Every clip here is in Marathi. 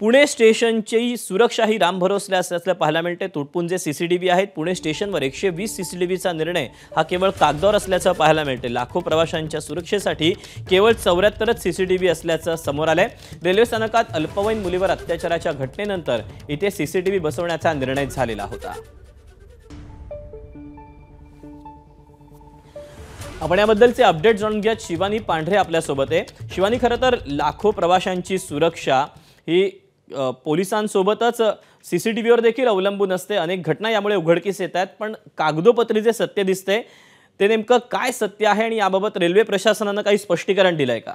पुणे स्टेशनची सुरक्षा ही राम भरोसले असल्याचं पाहायला मिळते। तुटपुंजे सीसीटीव्ही आहेत। पुणे स्टेशनवर 120 सीसीटीव्हीचा निर्णय हा केवळ कागदावर असल्याचं पाहायला मिळते। लाखो प्रवाशांच्या सुरक्षेसाठी केवळ 74च सीसीटीव्ही असल्याचं समोर आलंय। रेल्वे स्थानकात अल्पवयीन मुलीवर अत्याचाराच्या घटनेनंतर इथे सीसीटीव्ही बसवण्याचा निर्णय झालेला होता। आपण याबद्दलचे अपडेट जाणून घ्या। शिवानी पांढरे आपल्या सोबत आहे। शिवानी, खरं तर लाखो प्रवाशांची सुरक्षा ही पोलिसांसोबतच सीसीटीव्हीवर देखील अवलंबून असते। अनेक घटना यामुळे उघडकीस येतात, पण कागदोपत्री जे सत्य दिसते ते नेमकं काय सत्य आहे आणि याबाबत रेल्वे प्रशासनाने काही स्पष्टीकरण दिलंय का?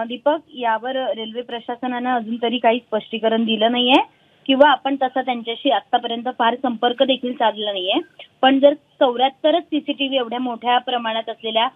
दीपक, यावर रेल्वे प्रशासनाने अजून तरी काही स्पष्टीकरण दिलं नाहीये किंवा आपण तसा त्यांच्याशी आतापर्यंत फार संपर्क देखील साधला नाहीये। पण जर 74च सीसीटीव्ही एवढ्या मोठ्या प्रमाणात असलेल्या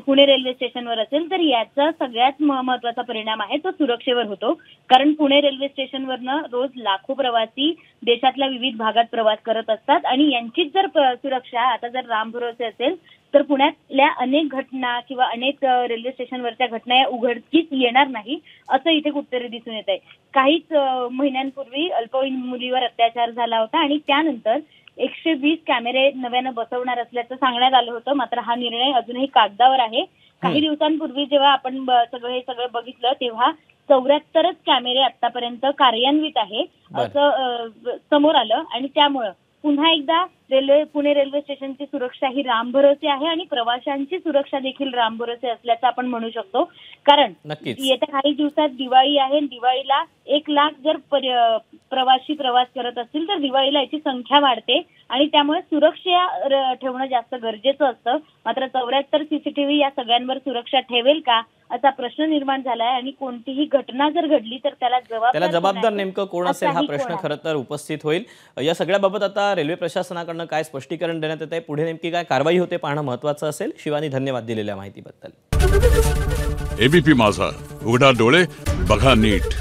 पुणे रेल्वे स्टेशनवर असेल तर याचा सगळ्यात महत्त्वाचा परिणाम आहे तो सुरक्षेवर होतो। कारण पुणे रेल्वे स्टेशनवरनं रोज लाखो प्रवासी देशातल्या विविध भागात प्रवास करत असतात आणि यांचीच जर सुरक्षा आता जर राम भरोसे असेल तर पुण्यातल्या अनेक घटना किंवा अनेक रेल्वे स्टेशनवरच्या घटना या उघडकीस येणार नाही असं इथे कुठेतरी दिसून येत आहे। काहीच महिन्यांपूर्वी अल्पवयीन मुलीवर अत्याचार झाला होता आणि त्यानंतर 120 कॅमेरे नव्याने बसवणार असल्याचं सांगण्यात आलं होतं। मात्र हा निर्णय अजूनही कागदावर आहे। काही दिवसांपूर्वी जेव्हा आपण हे सगळं बघितलं तेव्हा 74च कॅमेरे आतापर्यंत कार्यान्वित आहे असं समोर आलं आणि त्यामुळे पुन्हा एकदा पुणे रेल्वे स्टेशनची सुरक्षा ही राम भरोसे आहे आणि प्रवाशांची सुरक्षा देखील राम भरोसे असल्याचं आपण म्हणू शकतो। कारण येत्या काही दिवसात दिवाळी आहे। दिवाळीला 1 लाख जर प्रवासी प्रवास करत असतील तर दिवाळीला याची संख्या वाढते आणि त्यामुळे सुरक्षा ठेवणं जास्त गरजेचं असतं। मात्र 74 सीसीटीव्ही या सगळ्यांवर सुरक्षा ठेवेल का असा प्रश्न निर्माण झालाय आणि कोणतीही घटना जर घडली तर त्याला जबाबदार नेमकं कोण असेल हा प्रश्न खरं तर उपस्थित होईल। या सगळ्याबाबत आता रेल्वे प्रशासनाकडून काय स्पष्टीकरण देण्यात येत आहे, पुढे नेमकी काय कारवाई होते पाहणं महत्त्वाचं असेल। शिवानी, धन्यवाद दिलेल्या माहितीबद्दल। एबीपी माझा, उघडा डोळे बघा नीट।